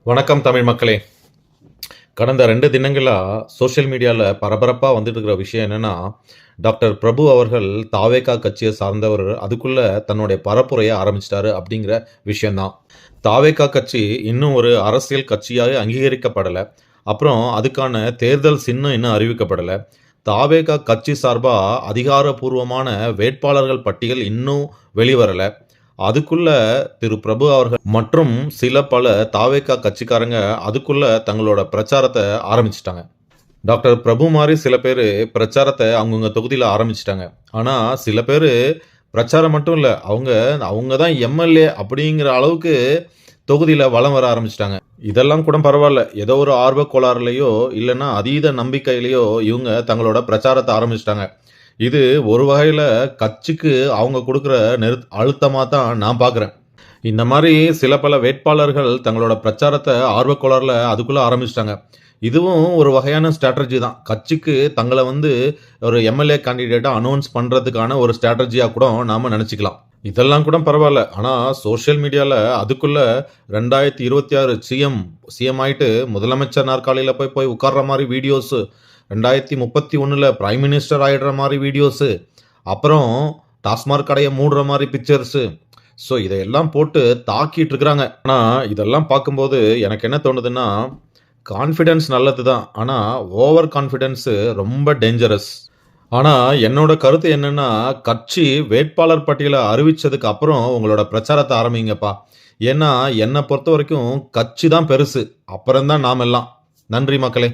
வணக்கம் தமிழ் மக்களே. கடந்த 2 தினங்களா சோஷியல் மீடியால பரபரப்பா வந்துட்டு இருக்கிற விஷயம் என்னன்னா, டாக்டர் பிரபு அவர்கள் தாவேகா கட்சிய சார்ந்தவர். அதுக்குள்ள தன்னுடைய பரப்புரைய ஆரம்பிச்சுட்டாரு அப்படிங்கிற விஷயம் தான். தாவேகா கட்சி இன்னும் ஒரு அரசியல் கட்சியாக அங்கீகரிக்கப்படல. அப்புறம் அதுக்கான தேர்தல் சின்னம் இன்னும் அறிவிக்கப்படல. தாவேகா கட்சி சார்பா அதிகாரப்பூர்வமான வேட்பாளர்கள் பட்டியல் இன்னும் வெளிவரல. அதுக்குள்ள திரு பிரபு அவர்கள் மற்றும் பல தாவேகா கட்சிக்காரங்க அதுக்குள்ள தங்களோட பிரச்சாரத்த ஆரம்பிச்சுட்டாங்க. டாக்டர் பிரபு மாரி சில பேரு பிரச்சாரத்த அவங்கவங்க தொகுதியில ஆரம்பிச்சுட்டாங்க. ஆனா சில பேரு பிரச்சாரம் மட்டும் இல்ல, அவங்க அவங்க தான் எம்.எல்.ஏ. அப்படிங்கிற அளவுக்கு தொகுதியில வலம் வர ஆரம்பிச்சுட்டாங்க. இதெல்லாம் கூட பரவால்ல. ஏதோ ஒரு ஆர்வக் கோளாறுலயோ, இல்லன்னா அதீத நம்பிக்கையிலயோ இவங்க தங்களோட பிரச்சாரத்த ஆரம்பிச்சுட்டாங்க. இது ஒரு வகையில கட்சிக்கு அவங்க குடுக்குற அழுத்தமா தான் நான் பார்க்குறேன். இந்த மாரி சில பல வேட்பாளர்கள் தங்களோட பிரச்சாரத்த ஆர்வக்கோளாறுல அதுக்குள்ள ஆரம்பிச்சுட்டாங்க. இதுவும் ஒரு வகையான ஸ்ட்ராட்டஜி தான். கட்சிக்கு தங்கள ஒரு எம்.எல்.ஏ. கேண்டிடேட்டா அனவுன்ஸ் பண்றதுக்கான ஒரு ஸ்ட்ராட்டஜியா கூட நாம நெனச்சுக்கலாம். இதெல்லாம் கூட பரவால்ல. ஆனா சோசியல் மீடியால அதுக்குள்ள 2026 சிஎம் ஆயிட்டு முதலமைச்சர் நாற்காலியில போய் போய் உட்கார்ற மாரி வீடியோஸ், 2031ல பிரைம் மினிஸ்டர் ஆயிடுற மாரி வீடியோஸ், அப்புறம் டாஸ்மாக் கடைய மூடுற மாரி பிக்சர்ஸ். ஸோ இதையெல்லாம் போட்டு தாக்கிட்டு இருக்கிறாங்க. ஆனா இதெல்லாம் பார்க்கும்போது எனக்கு என்ன தோணுதுன்னா, கான்ஃபிடன்ஸ் நல்லது தான். ஆனா ஓவர் கான்ஃபிடன்ஸ் ரொம்ப டேஞ்சரஸ். ஆனா என்னோட கருத்து என்னன்னா, கட்சி வேட்பாளர் பட்டியல அறிவிச்சதுக்கு அப்புறம் உங்களோட பிரச்சாரத்த ஆரம்பிங்கப்பா. ஏன்னா என்ன பொறுத்தவரைக்கும் கட்சி தான் பெருசு. அப்புறம் தான் நாமெல்லாம். நன்றி மக்களே.